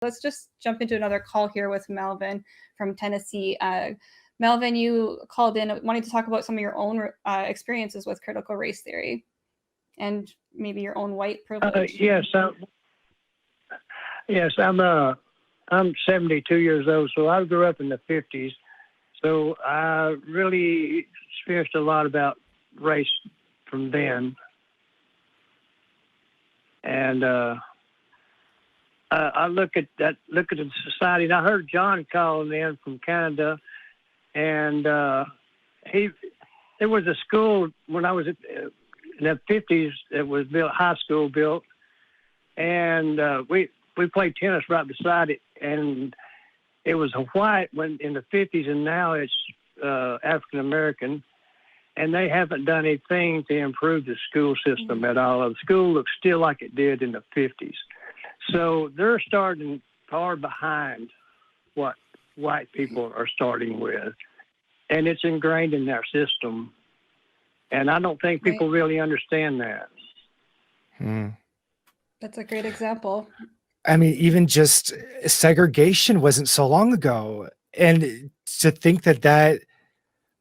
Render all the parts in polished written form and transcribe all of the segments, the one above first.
Let's just jump into another call here with Melvin from Tennessee. Melvin, you called in wanting to talk about some of your own experiences with critical race theory and maybe your own white privilege. Yes, I'm 72 years old, so I grew up in the 50s. So I really experienced a lot about race from then. And I look at the society, and I heard John calling in from Canada, and there was a school when I was in the 50s that was built, high school built, and we played tennis right beside it, and it was a white when in the 50s, and now it's African American, and they haven't done anything to improve the school system at all. The school looks still like it did in the 50s. So they're starting far behind what white people are starting with, and it's ingrained in their system. And I don't think people really understand that. That's a great example. I mean, even just segregation wasn't so long ago. And to think that that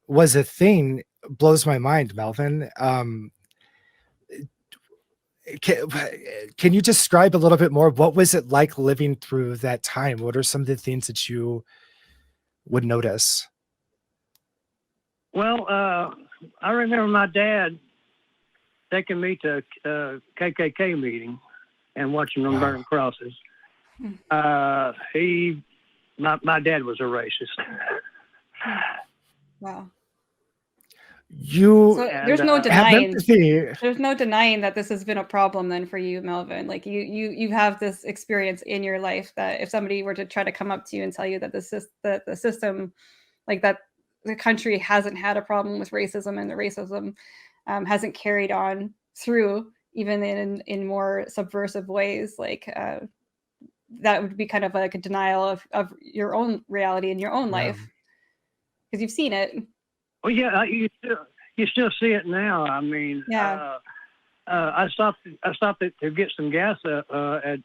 was a thing blows my mind, Melvin. Can you describe a little bit more? What was it like living through that time? What are some of the things that you would notice? Well, I remember my dad taking me to a KKK meeting and watching them burn crosses. My dad was a racist. Wow. There's no denying. There's no denying that this has been a problem then for you, Melvin. Like you have this experience in your life that if somebody were to try to come up to you and tell you that the system, like that the country hasn't had a problem with racism and the racism hasn't carried on through even in more subversive ways, like that would be kind of like a denial of your own reality in your own life because you've seen it. Well, yeah, you still see it now. I mean, I stopped to get some gas in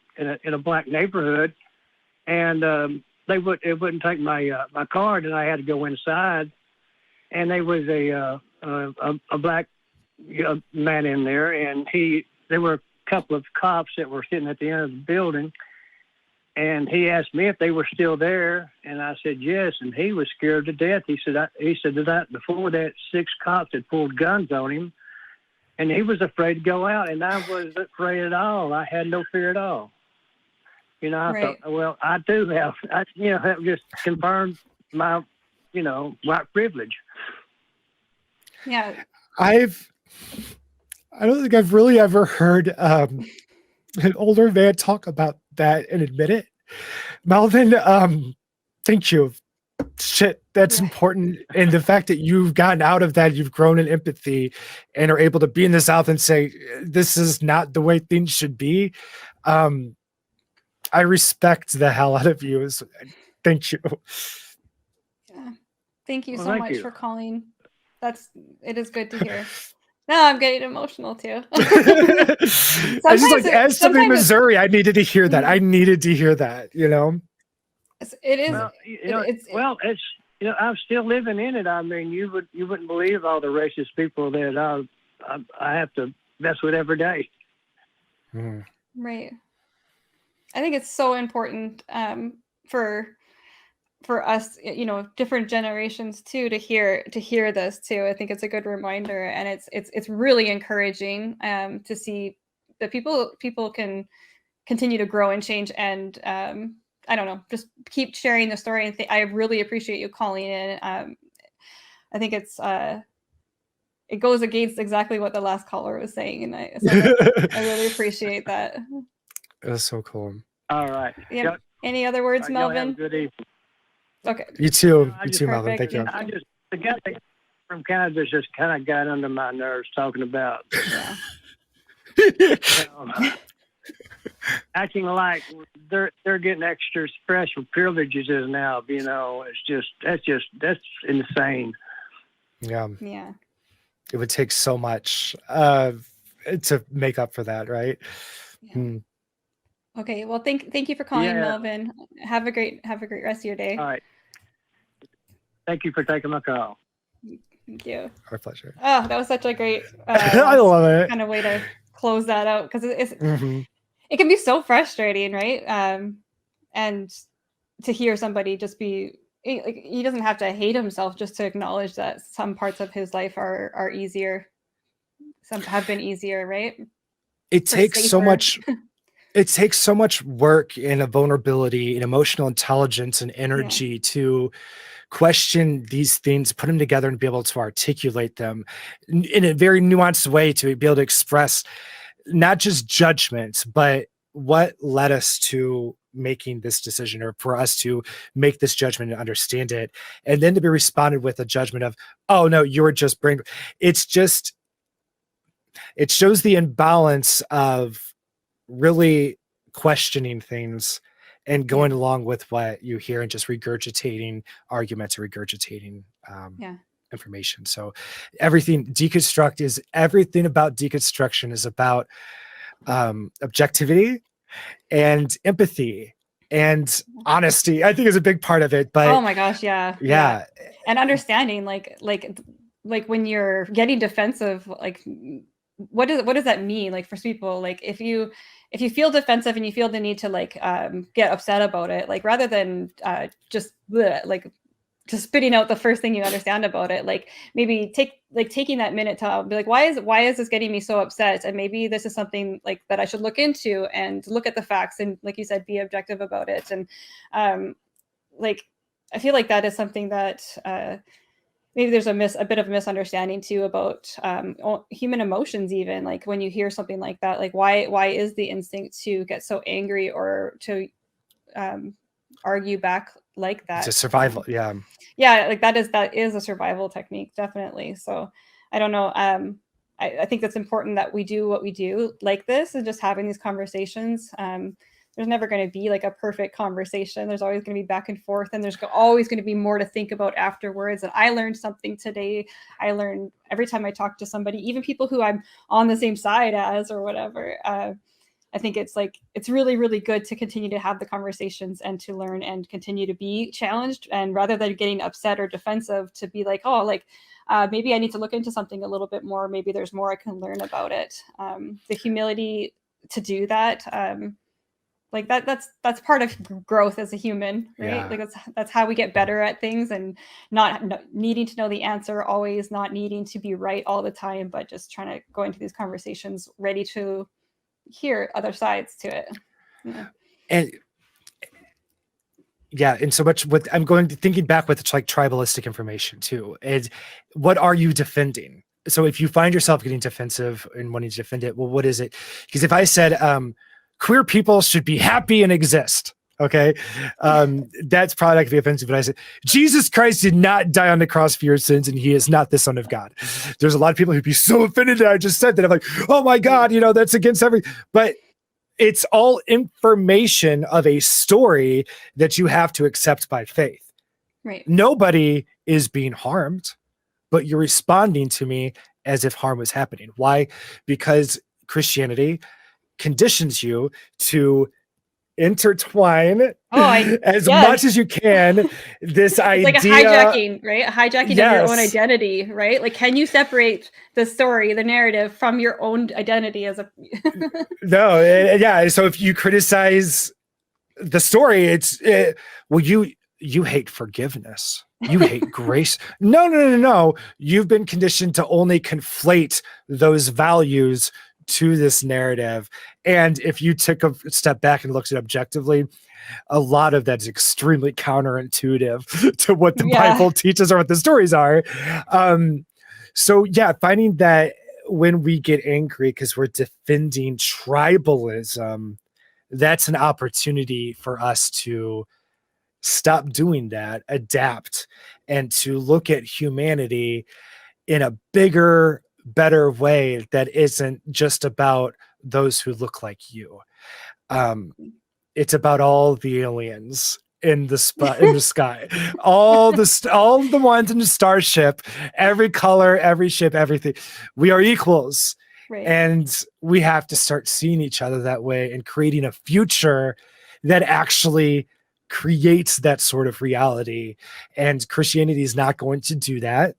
a black neighborhood, and it wouldn't take my card, and I had to go inside, and there was a black man in there, and there were a couple of cops that were sitting at the end of the building. And he asked me if they were still there, and I said yes. And he was scared to death. He said that before that 6 cops had pulled guns on him, and he was afraid to go out. And I wasn't afraid at all. I had no fear at all. You know, I thought, well, I do have. That just confirmed my, white privilege. Yeah. I don't think I've really ever heard an older man talk about that and admit it. Melvin, thank you. Shit, that's important. And the fact that you've gotten out of that, you've grown in empathy and are able to be in the South and say, this is not the way things should be. I respect the hell out of you. Thank you. Yeah. Thank you so much for calling. It is good to hear. No, I'm getting emotional too. I just as somebody in Missouri, I needed to hear that. I needed to hear that, It is. Well, I'm still living in it. I mean, you wouldn't believe all the racist people that I have to mess with every day. Right. I think it's so important for us, different generations too, to hear this too. I think it's a good reminder, and it's really encouraging to see that people can continue to grow and change, and I don't know, just keep sharing the story. And I really appreciate you calling in. I think it goes against exactly what the last caller was saying, and I really appreciate that. It was so cool. All right. Yeah. Any other words, Melvin? Have a good evening. Okay. You too. Melvin. Thank you. The guy from Canada just kind of got under my nerves talking about acting like they're getting extra special privileges now. That's insane. Yeah. Yeah. It would take so much to make up for that, right? Yeah. Okay. Well, thank you for calling, Melvin. Have a great rest of your day. All right. Thank you for taking my call. Thank you. Our pleasure. Oh, that was such a great I love it. kind of way to close that out, because it can be so frustrating, right? And to hear somebody just be like, he doesn't have to hate himself just to acknowledge that some parts of his life are easier. Some have been easier, right? It takes so much. It takes so much work and a vulnerability and emotional intelligence and energy to question these things, put them together, and be able to articulate them in a very nuanced way to be able to express not just judgment, but what led us to making this decision, or for us to make this judgment and understand it, and then to be responded with a judgment of, oh no, you were just bring. It's just, it shows the imbalance of really questioning things and going along with what you hear and just regurgitating arguments or regurgitating information. So everything about deconstruction is about objectivity and empathy and honesty. I think is a big part of it. But oh my gosh, yeah. And understanding, like when you're getting defensive, like what does that mean? Like for people, like if you feel defensive and you feel the need to like get upset about it, like rather than just spitting out the first thing you understand about it, like maybe taking that minute to be like, why is this getting me so upset? And maybe this is something like that I should look into and look at the facts and, like you said, be objective about it. And like I feel like that is something that maybe there's a bit of a misunderstanding too about human emotions. Even like when you hear something like that, like why is the instinct to get so angry or to argue back like that? It's a survival. Like that is a survival technique, definitely. So I don't know. I think that's important that we do what we do like this and just having these conversations. There's never going to be like a perfect conversation. There's always going to be back and forth, and there's always going to be more to think about afterwards. And I learned something today. I learn every time I talk to somebody, even people who I'm on the same side as or whatever. I think it's really, really good to continue to have the conversations and to learn and continue to be challenged. And rather than getting upset or defensive, to be like, oh, like maybe I need to look into something a little bit more. Maybe there's more I can learn about it. The humility to do that. Like that's part of growth as a human, right? Like that's how we get better at things, and not needing to know the answer always, not needing to be right all the time, but just trying to go into these conversations ready to hear other sides to it. And so much with thinking back with like tribalistic information too. And what are you defending? So if you find yourself getting defensive and wanting to defend it, well, what is it? Because if I said queer people should be happy and exist, okay, that's probably not gonna be offensive. But I said Jesus Christ did not die on the cross for your sins, and he is not the Son of God. There's a lot of people who'd be so offended that I just said that. I'm like, oh my God, that's against everything. But it's all information of a story that you have to accept by faith. Right. Nobody is being harmed, but you're responding to me as if harm was happening. Why? Because Christianity conditions you to intertwine as much as you can this idea, like a hijacking, right? A hijacking of your own identity, right? Like, can you separate the story, the narrative, from your own identity as a no? So if you criticize the story, well, you hate forgiveness, you hate grace. No, you've been conditioned to only conflate those values to this narrative. And if you took a step back and looked at it objectively, a lot of that's extremely counterintuitive to what the Bible teaches or what the stories are. So finding that when we get angry because we're defending tribalism, that's an opportunity for us to stop doing that, adapt, and to look at humanity in a bigger, better way that isn't just about those who look like you. It's about all the aliens in the sky, all the ones in the starship, every color, every ship, everything. We are equals, Right. And we have to start seeing each other that way and creating a future that actually creates that sort of reality. And Christianity is not going to do that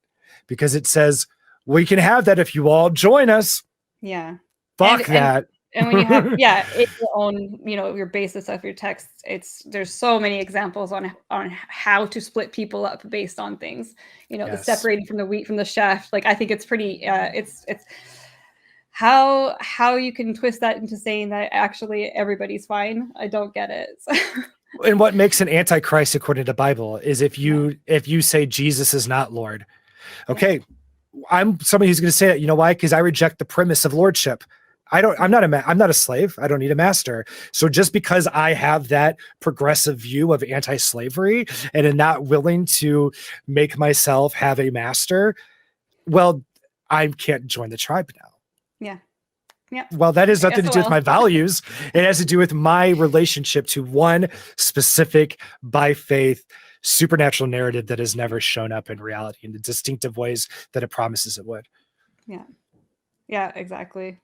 because it says we can have that if you all join us. Yeah. Fuck that. And when you have, it's your own, your basis of your text, there's so many examples on how to split people up based on things, the separating from the wheat from the chaff. Like, I think it's pretty, it's how you can twist that into saying that actually everybody's fine. I don't get it. And what makes an antichrist according to the Bible is if you say Jesus is not Lord. Okay. I'm somebody who's going to say that, you know why? Because I reject the premise of lordship. I'm not a slave. I don't need a master. So just because I have that progressive view of anti-slavery and am not willing to make myself have a master, well, I can't join the tribe now. Yeah. Yeah. Well, that has nothing to do with my values. It has to do with my relationship to one specific, by faith, supernatural narrative that has never shown up in reality in the distinctive ways that it promises it would. Yeah. Yeah, exactly.